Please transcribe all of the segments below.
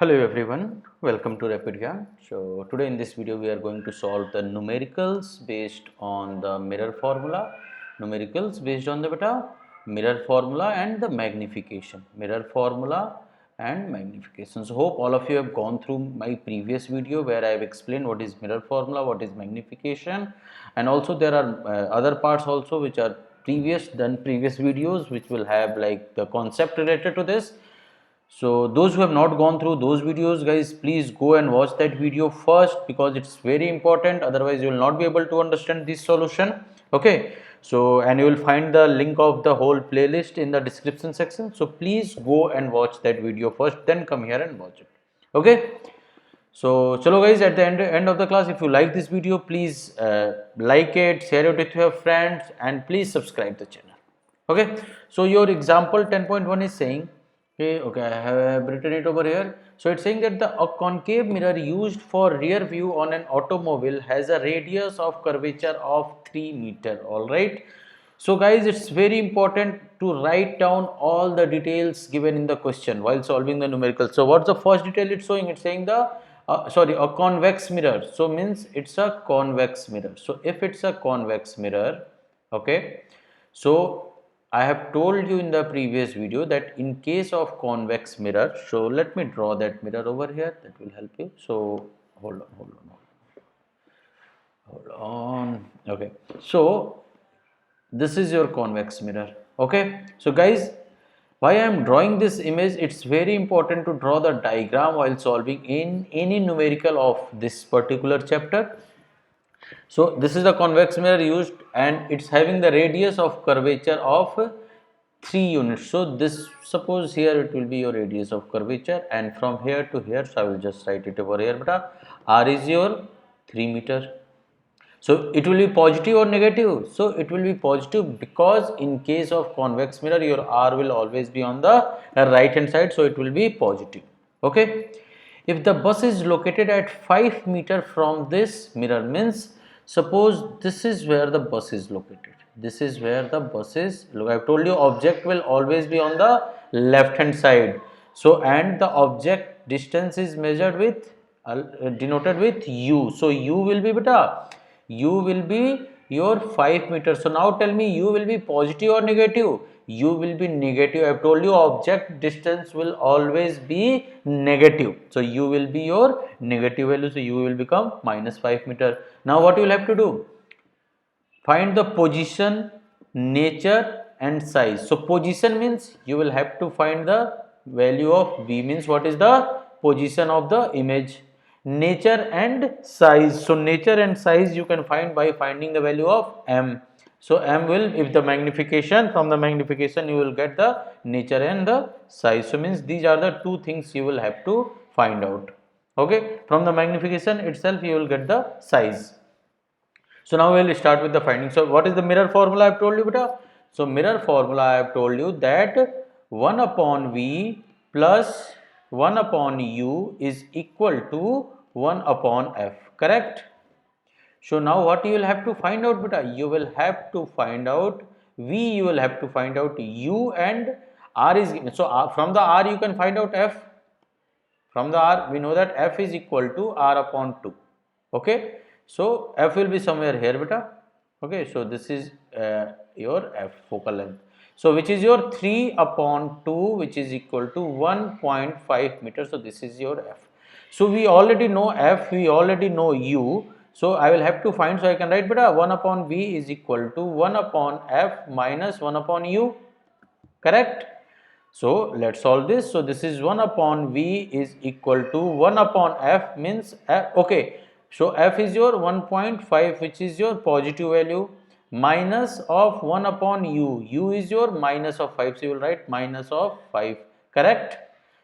Hello everyone, welcome to Rapidgyan. So today in this video we are going to solve the numericals based on the mirror formula. Numericals based on the mirror formula and the magnification. Mirror formula and magnification. So hope all of you have gone through my previous video where I have explained what is mirror formula, what is magnification, and also there are other parts also which are previous videos which will have like the concept related to this. So those who have not gone through those videos, guys, please go and watch that video first because it's very important. Otherwise, you will not be able to understand this solution. Okay. So and you will find the link of the whole playlist in the description section. So please go and watch that video first, then come here and watch it. Okay. So chalo guys, at the end of the class, if you like this video, please like it, share it with your friends, and please subscribe the channel. Okay. So your example 10.1 is saying, okay, I have written it over here. So it's saying that a concave mirror used for rear view on an automobile has a radius of curvature of 3 meter. All right. So guys, it's very important to write down all the details given in the question while solving the numerical. So what's the first detail it's showing? It's saying a convex mirror. So means it's a convex mirror. So if it's a convex mirror, okay. So I have told you in the previous video that in case of convex mirror, so let me draw that mirror over here, that will help you. So hold on. Okay. So this is your convex mirror. Okay. So guys, why I am drawing this image, it's very important to draw the diagram while solving in any numerical of this particular chapter. So this is the convex mirror used and it's having the radius of curvature of 3 units. So this, suppose here it will be your radius of curvature, and from here to here, so I will just write it over here, r is your 3 meter. So it will be positive or negative? So it will be positive because in case of convex mirror, your r will always be on the right hand side, so it will be positive. Okay. If the bus is located at 5 meter from this mirror, means suppose this is where the bus is located. This is where the bus is. Look, I have told you object will always be on the left hand side. So and the object distance is measured with denoted with u. So u will be u will be your 5 meters. So now tell me, u will be positive or negative? U will be negative. I have told you object distance will always be negative. So u will be your negative value. So u will become minus 5 meter. Now what you will have to do? Find the position, nature and size. So position means you will have to find the value of v, means what is the position of the image. Nature and size. So nature and size you can find by finding the value of m. So m will, if the magnification, from the magnification you will get the nature and the size. So means these are the two things you will have to find out. Okay, from the magnification itself you will get the size. So now we will start with the findings. So what is the mirror formula I have told you, beta? So mirror formula I have told you that 1 upon V plus 1 upon U is equal to 1 upon F, correct? So now what you will have to find out, beta? You will have to find out V, you will have to find out U, and R is given. So from the R you can find out F. From the R we know that F is equal to R upon 2. Okay. So f will be somewhere here, beta. Okay, so this is your f focal length. So which is your 3 upon 2, which is equal to 1.5 meters. So this is your f. So we already know f, we already know u. So I will have to find. So I can write, beta, 1 upon v is equal to 1 upon f minus 1 upon u. Correct? So let's solve this. So this is 1 upon v is equal to 1 upon f, means f. Okay. So f is your 1.5, which is your positive value, minus of 1 upon u. U is your minus of 5. So you will write minus of 5. Correct?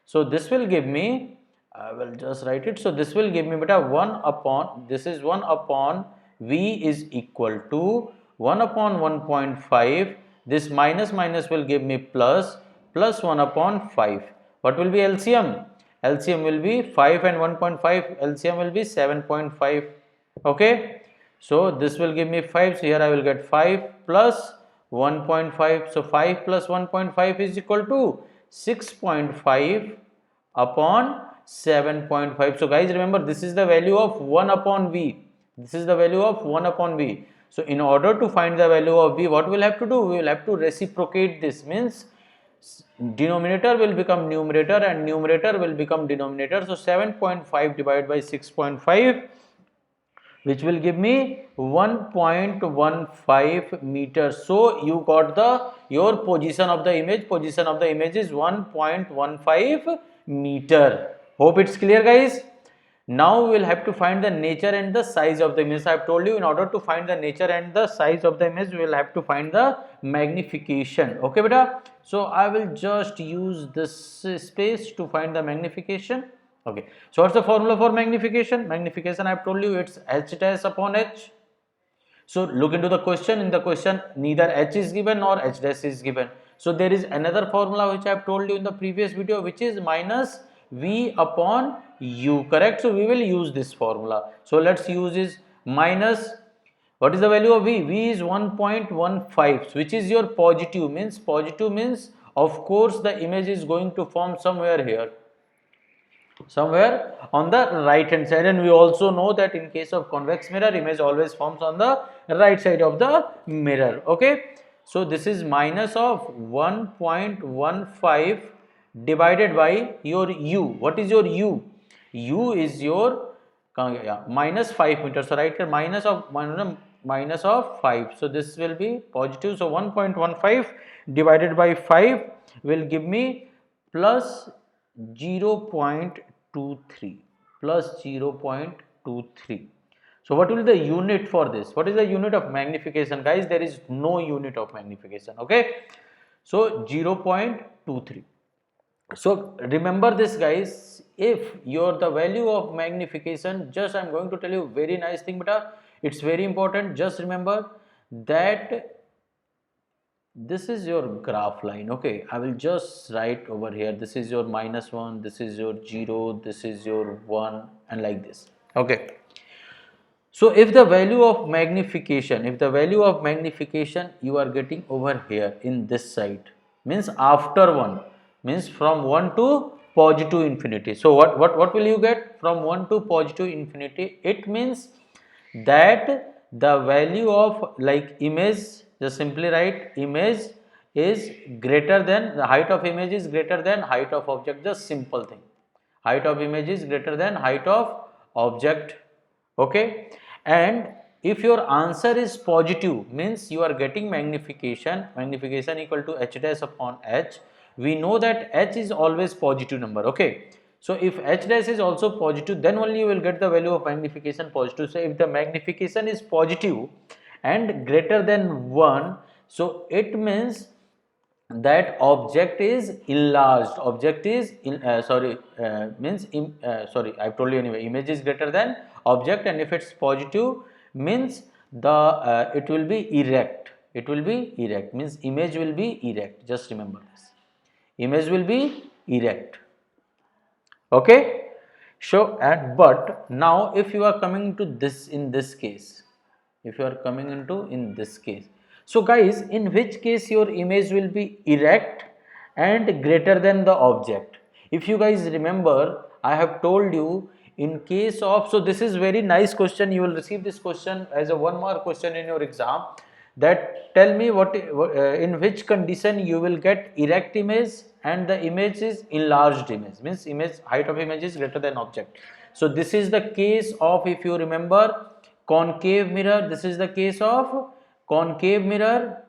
So this will give me, I will just write it. So this will give me, beta, 1 upon, this is 1 upon v is equal to 1 upon 1.5. This minus will give me plus 1 upon 5. What will be LCM? LCM will be 5 and 1.5, LCM will be 7.5. Okay. So this will give me 5. So here I will get 5 plus 1.5. So 5 plus 1.5 is equal to 6.5 upon 7.5. So guys, remember, this is the value of 1 upon v. This is the value of 1 upon v. So in order to find the value of v, what we'll have to do? We will have to reciprocate this, means denominator will become numerator and numerator will become denominator. So 7.5 divided by 6.5, which will give me 1.15 meters. So you got your position of the image. Position of the image is 1.15 meter. Hope it's clear, guys. Now we will have to find the nature and the size of the image. I have told you, in order to find the nature and the size of the image, we will have to find the magnification. Okay, beta. So I will just use this space to find the magnification. Okay, so what's the formula for magnification? Magnification, I have told you, it's h dash upon h. So look into the question. In the question, neither h is given nor h dash is given. So there is another formula which I have told you in the previous video, which is minus v upon u, correct? So we will use this formula. So let's use is minus, what is the value of v? V is 1.15, which is your positive, means of course the image is going to form somewhere here, somewhere on the right hand side, and we also know that in case of convex mirror, image always forms on the right side of the mirror. Okay, so this is minus of 1.15 divided by your u. What is your u? U is your minus 5 meters. So right here minus of 5. So this will be positive. So 1.15 divided by 5 will give me plus 0.23, plus 0.23. So what will be the unit for this? What is the unit of magnification, guys? There is no unit of magnification. Okay, so 0.23. So remember this, guys. If the value of magnification, just I am going to tell you very nice thing, beta. It's very important. Just remember that this is your graph line. Okay, I will just write over here, this is your -1, this is your 0, this is your 1, and like this. Okay, so if the value of magnification, you are getting over here in this side, means after 1, means from 1 to positive infinity. So what will you get from 1 to positive infinity? It means that the value of image, just simply write image is greater than, the height of image is greater than height of object. Just simple thing, height of image is greater than height of object. Okay, and if your answer is positive, means you are getting magnification equal to h dash upon h. We know that h is always positive number. Okay, so if h dash is also positive, then only you will get the value of magnification positive. So if the magnification is positive and greater than 1, so it means that object is enlarged. Object is sorry I've told you anyway, image is greater than object, and if it's positive means the it will be erect. It will be erect, means image will be erect. Just remember this, image will be erect. Okay, so but now if you are coming to this, in this case, so guys, in which case your image will be erect and greater than the object? If you guys remember, I have told you, in case of, so this is very nice question, you will receive this question as a 1 mark question in your exam, that tell me what in which condition you will get erect image and the image is enlarged image, means image, height of image is greater than object. So this is the case of, if you remember, concave mirror. This is the case of concave mirror.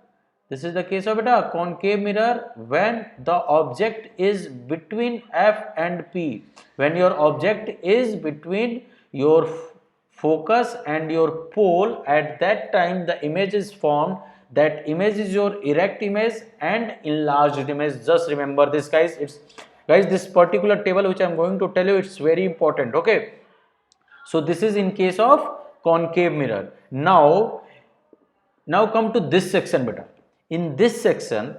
This is the case of a concave mirror when the object is between F and P. When your object is between your focus and your pole, at that time the image is formed. That image is your erect image and enlarged image. Just remember this, guys. Guys, this particular table which I am going to tell you, it's very important. Okay, so this is in case of concave mirror. Now come to this section, beta. In this section,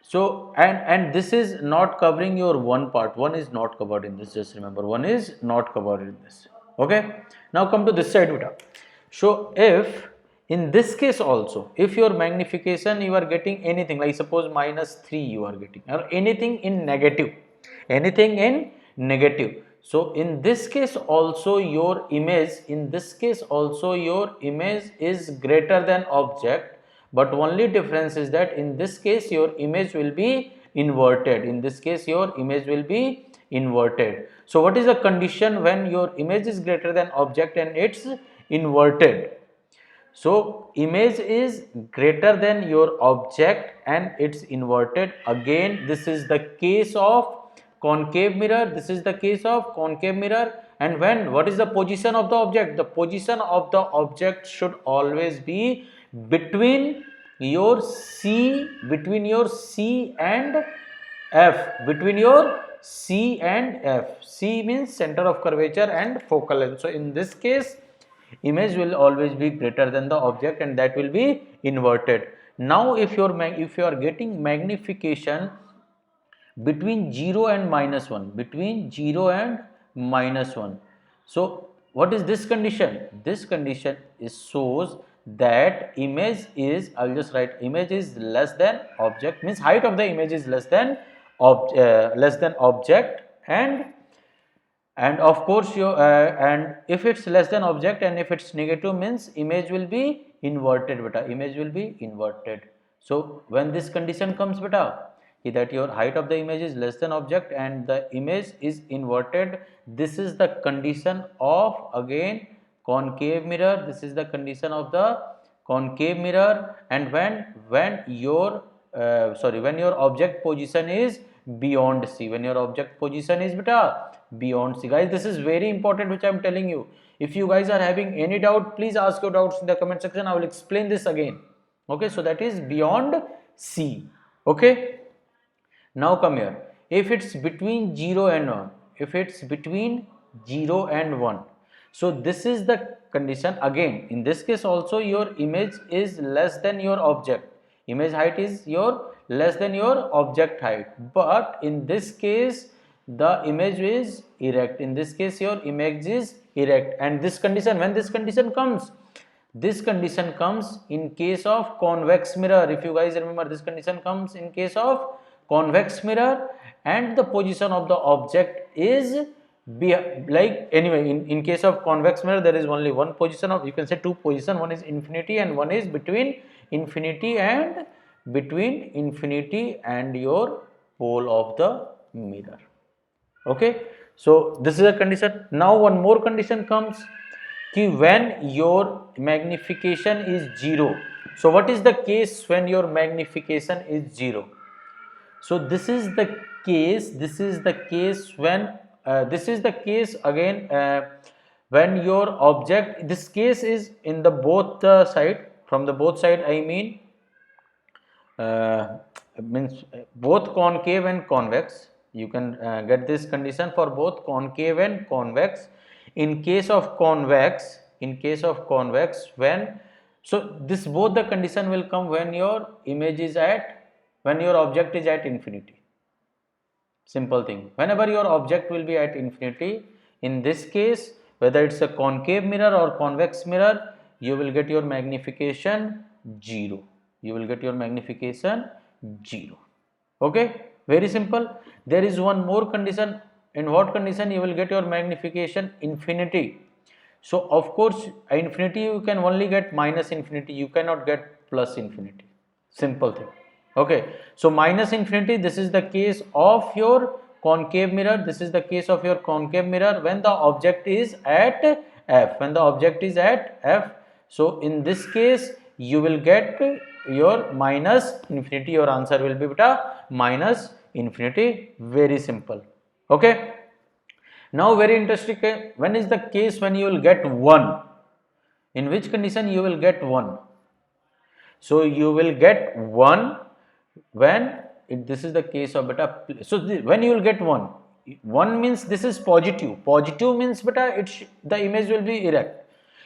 so and this is not covering your one part. One is not covered in this. Just remember, one is not covered in this. Okay, now come to this side, beta. So if in this case also, if your magnification, you are getting anything like suppose -3 you are getting, or anything in negative, So in this case also your image, is greater than object, but only difference is that in this case your image will be inverted. So what is the condition when your image is greater than object and it's inverted? So image is greater than your object and it's inverted. Again, this is the case of concave mirror. And when, what is the position of the object? The position of the object should always be between your C and F, C means center of curvature and focal length. So in this case, image will always be greater than the object and that will be inverted. Now if you are getting magnification between 0 and -1, so what is this condition? This condition shows that image is, I will just write, image is less than object, means height of the image is less than object, and of course your and if it's less than object and if it's negative means image will be inverted beta, So when this condition comes beta, that your height of the image is less than object and the image is inverted, this is the condition of, again, concave mirror. And when your when your object position is beyond C, guys, this is very important which I am telling you. If you guys are having any doubt, please ask your doubts in the comment section. I will explain this again. Okay, so that is beyond C. Okay, now come here. If it's between 0 and 1, so this is the condition. Again, in this case also your image is less than your object. Image height is less than your object height, but in this case the image is erect. And this condition, when this condition comes, in case of convex mirror. If you guys remember, this condition comes in case of convex mirror and the position of the object is in case of convex mirror there is only one position of, you can say two position, one is infinity and one is between infinity and your pole of the mirror. Okay, so this is a condition. Now one more condition comes, when your magnification is 0. So what is the case when your magnification is 0? So this is the case when when your object, this case is in the both side, from the both side, I mean both concave and convex. You can get this condition for both concave and convex. In case of convex, when, so this both the condition will come when your object is at infinity. Simple thing. Whenever your object will be at infinity, in this case, whether it's a concave mirror or convex mirror, you will get your magnification 0. Okay, very simple. There is one more condition. In what condition you will get your magnification infinity? So of course infinity you can only get minus infinity, you cannot get plus infinity. Simple thing. Okay, so minus infinity, this is the case of your concave mirror, when the object is at F. So in this case you will get your minus infinity. Your answer will be beta minus infinity. Very simple. Okay, now very interesting, when is the case when you will get 1? In which condition you will get 1? So you will get 1 when this is the case of beta. So when you will get 1 means this is positive. Positive means beta the image will be erect.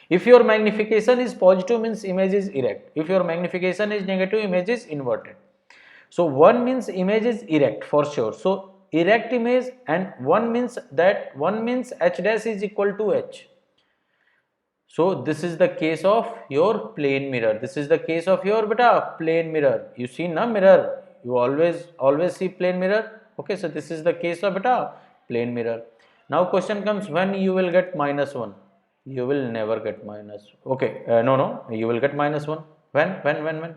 If your magnification is positive means image is erect. If your magnification is negative, image is inverted. So 1 means image is erect for sure. So erect image, and 1 means h dash is equal to h. So this is the case of your plane mirror. Plane mirror. You see na mirror. You always see plane mirror. Okay, so this is the case of plane mirror. Now question comes, when you will get -1? You will never get minus. Okay, no, you will get -1. When?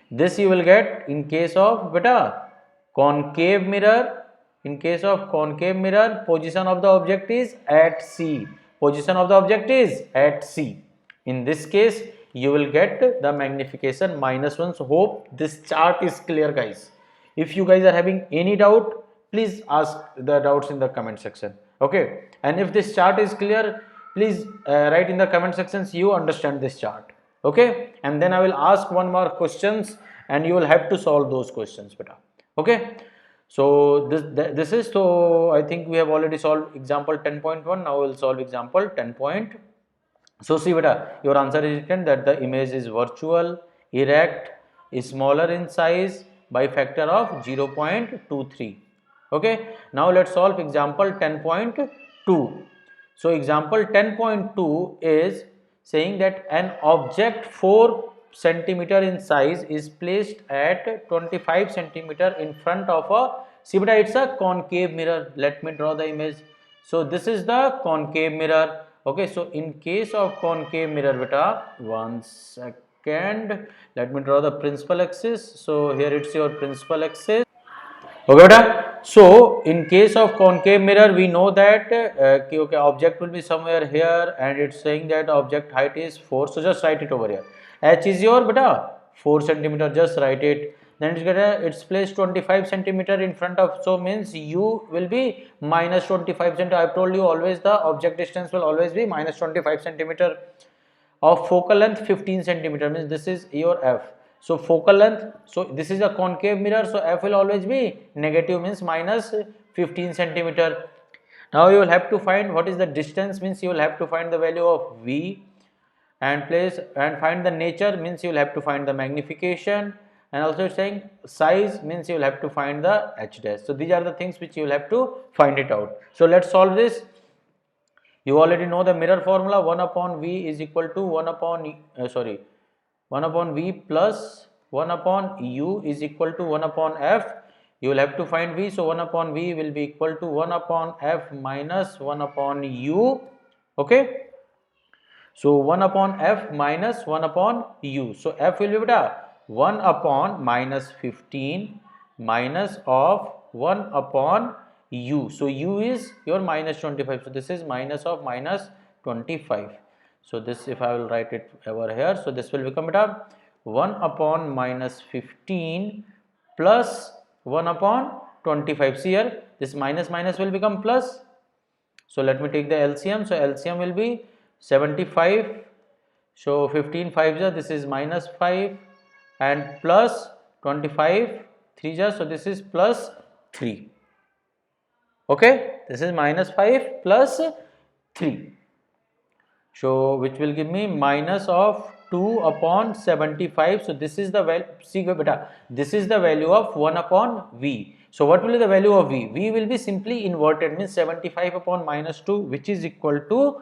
This you will get in case of beta concave mirror. In case of concave mirror, position of the object is at C. Position of the object is at C. In this case, you will get the magnification -1. So hope this chart is clear, guys. If you guys are having any doubt, please ask the doubts in the comment section. Okay, and if this chart is clear, please write in the comment sections you understand this chart. Okay, and then I will ask one more questions and you will have to solve those questions, beta. Okay, so this is, so I think we have already solved example 10.1. now we will solve example 10. So see beta, your answer is written that the image is virtual, erect, is smaller in size by factor of 0.23. Okay, now let's solve example 10.2. So example 10.2 is saying that an object 4 centimeter in size is placed at 25 centimeter in front of a, see beta, it's a concave mirror. Let me draw the image. So this is the concave mirror. Okay, so in case of concave mirror, beta, 1 second, let me draw the principal axis. So here it's your principal axis. Okay, beta. So in case of concave mirror, we know that okay, object will be somewhere here, and it's saying that object height is 4. So just write it over here. H is your beta 4 centimeter. Just write it. Then it's placed 25 centimeter in front of. So means U will be -25 centimeter. I've told you always the object distance will always be -25 centimeter. Of focal length 15 centimeter, means this is your F. So focal length, so this is a concave mirror, so F will always be negative, means -15 centimeter. Now you will have to find what is the distance, means you will have to find the value of V, and place and find the nature, means you will have to find the magnification, and also saying size, means you will have to find the H dash. So these are the things which you will have to find it out. So let's solve this. You already know the mirror formula. 1 upon V is equal to 1 upon 1 upon V plus 1 upon U is equal to 1 upon F. You will have to find V. So 1 upon V will be equal to 1 upon F minus 1 upon U. Okay. So 1 upon F minus 1 upon U. So F will be beta 1 upon -15 minus of 1 upon U. So U is your -25. So this is minus of -25. So this, if I will write it over here, so this will become beta 1 upon -15 plus 1 upon 25. See here, this minus will become plus. So let me take the LCM. So LCM will be 75. So 15 5s, this is -5, and plus 25 3s, so this is plus 3. Okay, this is -5 plus 3. So which will give me minus of 2 upon 75. So this is the value. See beta, this is the value of 1 upon V. So what will be the value of V? V will be simply inverted, means 75 upon -2, which is equal to,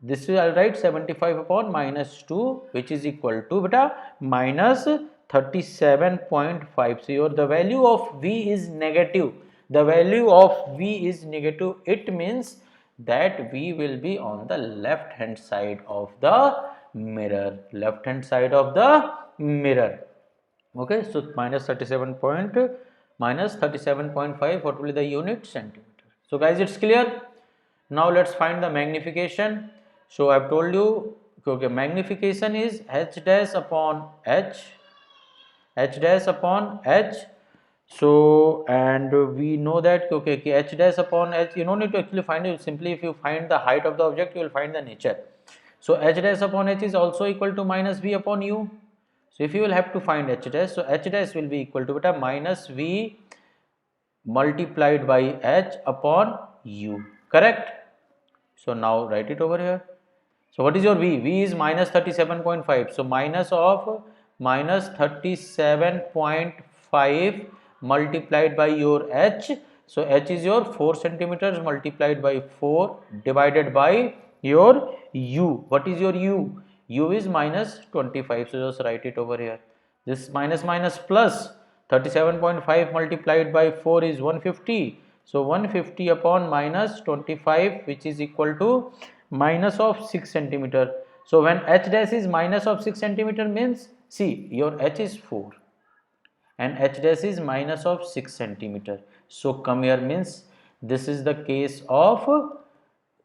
this is, I'll write 75 upon -2, which is equal to beta minus 37.5. So the value of V is negative. The value of V is negative. It means that V will be on the left hand side of the mirror. Left hand side of the mirror. Okay, so -37.5. What will be the unit? Centimeter. So guys, it's clear. Now let's find the magnification. So I've told you, okay, magnification is H dash upon H. H dash upon H. So, and we know that, okay, H dash upon H, you don't need to actually find it. Simply if you find the height of the object, you will find the nature. So H dash upon H is also equal to minus V upon U. So if you will have to find H dash, so H dash will be equal to beta minus V multiplied by H upon U. Correct? So now write it over here. So what is your V? V is minus 37.5. So minus of minus 37.5 multiplied by your H. So H is your 4 centimeters multiplied by 4 divided by your U. What is your U? U is minus 25. So just write it over here. This minus plus 37.5 multiplied by 4 is 150. So 150 upon minus 25, which is equal to minus of 6 centimeter. So when h dash is minus of 6 centimeter means, see, your h is 4 and h dash is minus of 6 centimeter. So come here means this is the case of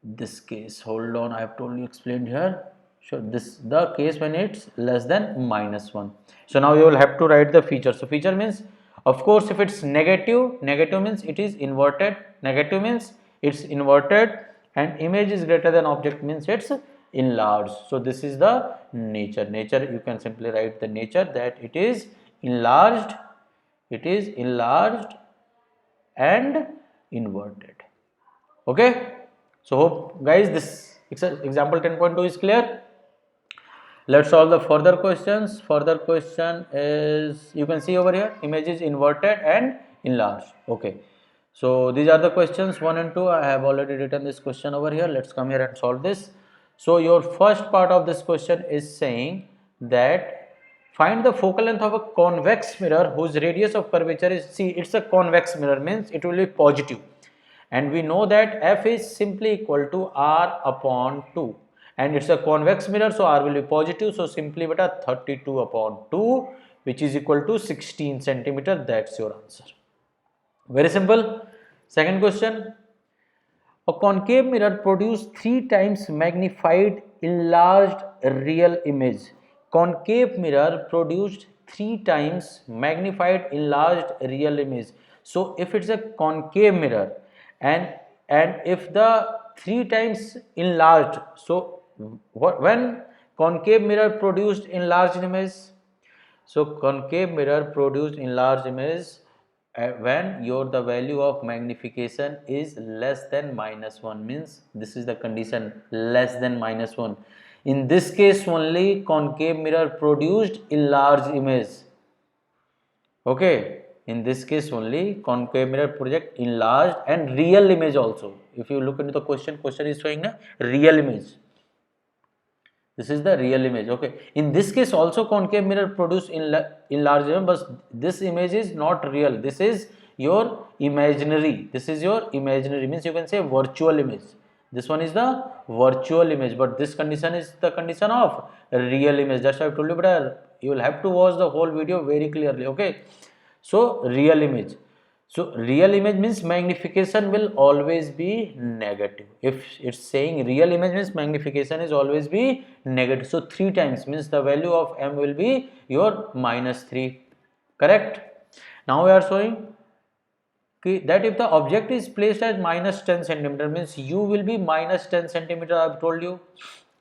this case. Hold on, I have told you explained here. So this the case when it's less than minus 1. So now you will have to write the feature. So feature means, of course, if it's negative, negative means it is inverted, negative means it's inverted, and image is greater than object means it's enlarged. So this is the nature. Nature, you can simply write the nature that it is enlarged, and inverted. Okay. So hope guys this example 10.2 is clear. Let's solve the further questions. Further question is, you can see over here, image is inverted and enlarged. Okay. So these are the questions 1 and 2. I have already written this question over here. Let's come here and solve this. So your first part of this question is saying that find the focal length of a convex mirror whose radius of curvature is, see, it's a convex mirror means it will be positive, and we know that f is simply equal to r upon 2, and it's a convex mirror, so r will be positive, so simply beta 32 upon 2, which is equal to 16 centimeter. That's your answer. Very simple. Second question, a concave mirror produces 3 times magnified enlarged real image. Concave mirror produced 3 times magnified enlarged real image. So if it's a concave mirror and if the 3 times enlarged, so when concave mirror produced enlarged image, so concave mirror produced enlarged image when your the value of magnification is less than minus 1 means this is the condition, less than minus 1. In this case only concave mirror produced enlarged image. Okay, in this case only concave mirror project enlarged and real image also. If you look into the question is showing a real image. This is the real image. Okay, in this case also concave mirror produce enlarged image, but this image is not real. This is your imaginary. This is your imaginary means you can say virtual image. This one is the virtual image, but this condition is the condition of real image. That's why I told you, but you will have to watch the whole video very clearly. Okay, so real image. So real image means magnification will always be negative. If it's saying real image means magnification is always be negative. So 3 times means the value of m will be your minus 3. Correct? Now we are showing that if the object is placed at minus 10 centimeter means u will be minus 10 centimeter. I have told you.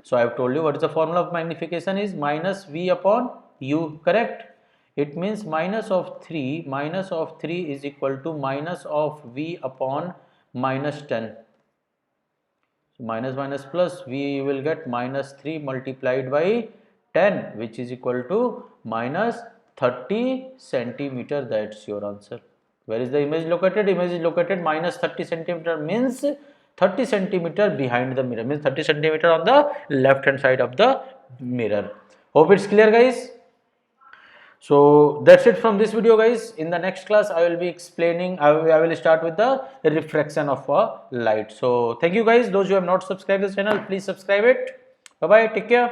So I have told you what is the formula of magnification is minus v upon u. Correct? It means minus of 3 is equal to minus of v upon minus 10. So minus minus plus, we will get minus 3 multiplied by 10, which is equal to minus 30 centimeter. That's your answer. Where is the image located? Image is located minus 30 centimeter means 30 centimeter behind the mirror, means 30 centimeter on the left hand side of the mirror. Hope it's clear, guys. So that's it from this video, guys. In the next class I will be explaining, I will start with the refraction of a light. So thank you guys. Those who have not subscribed this channel, please subscribe it. Bye bye, take care.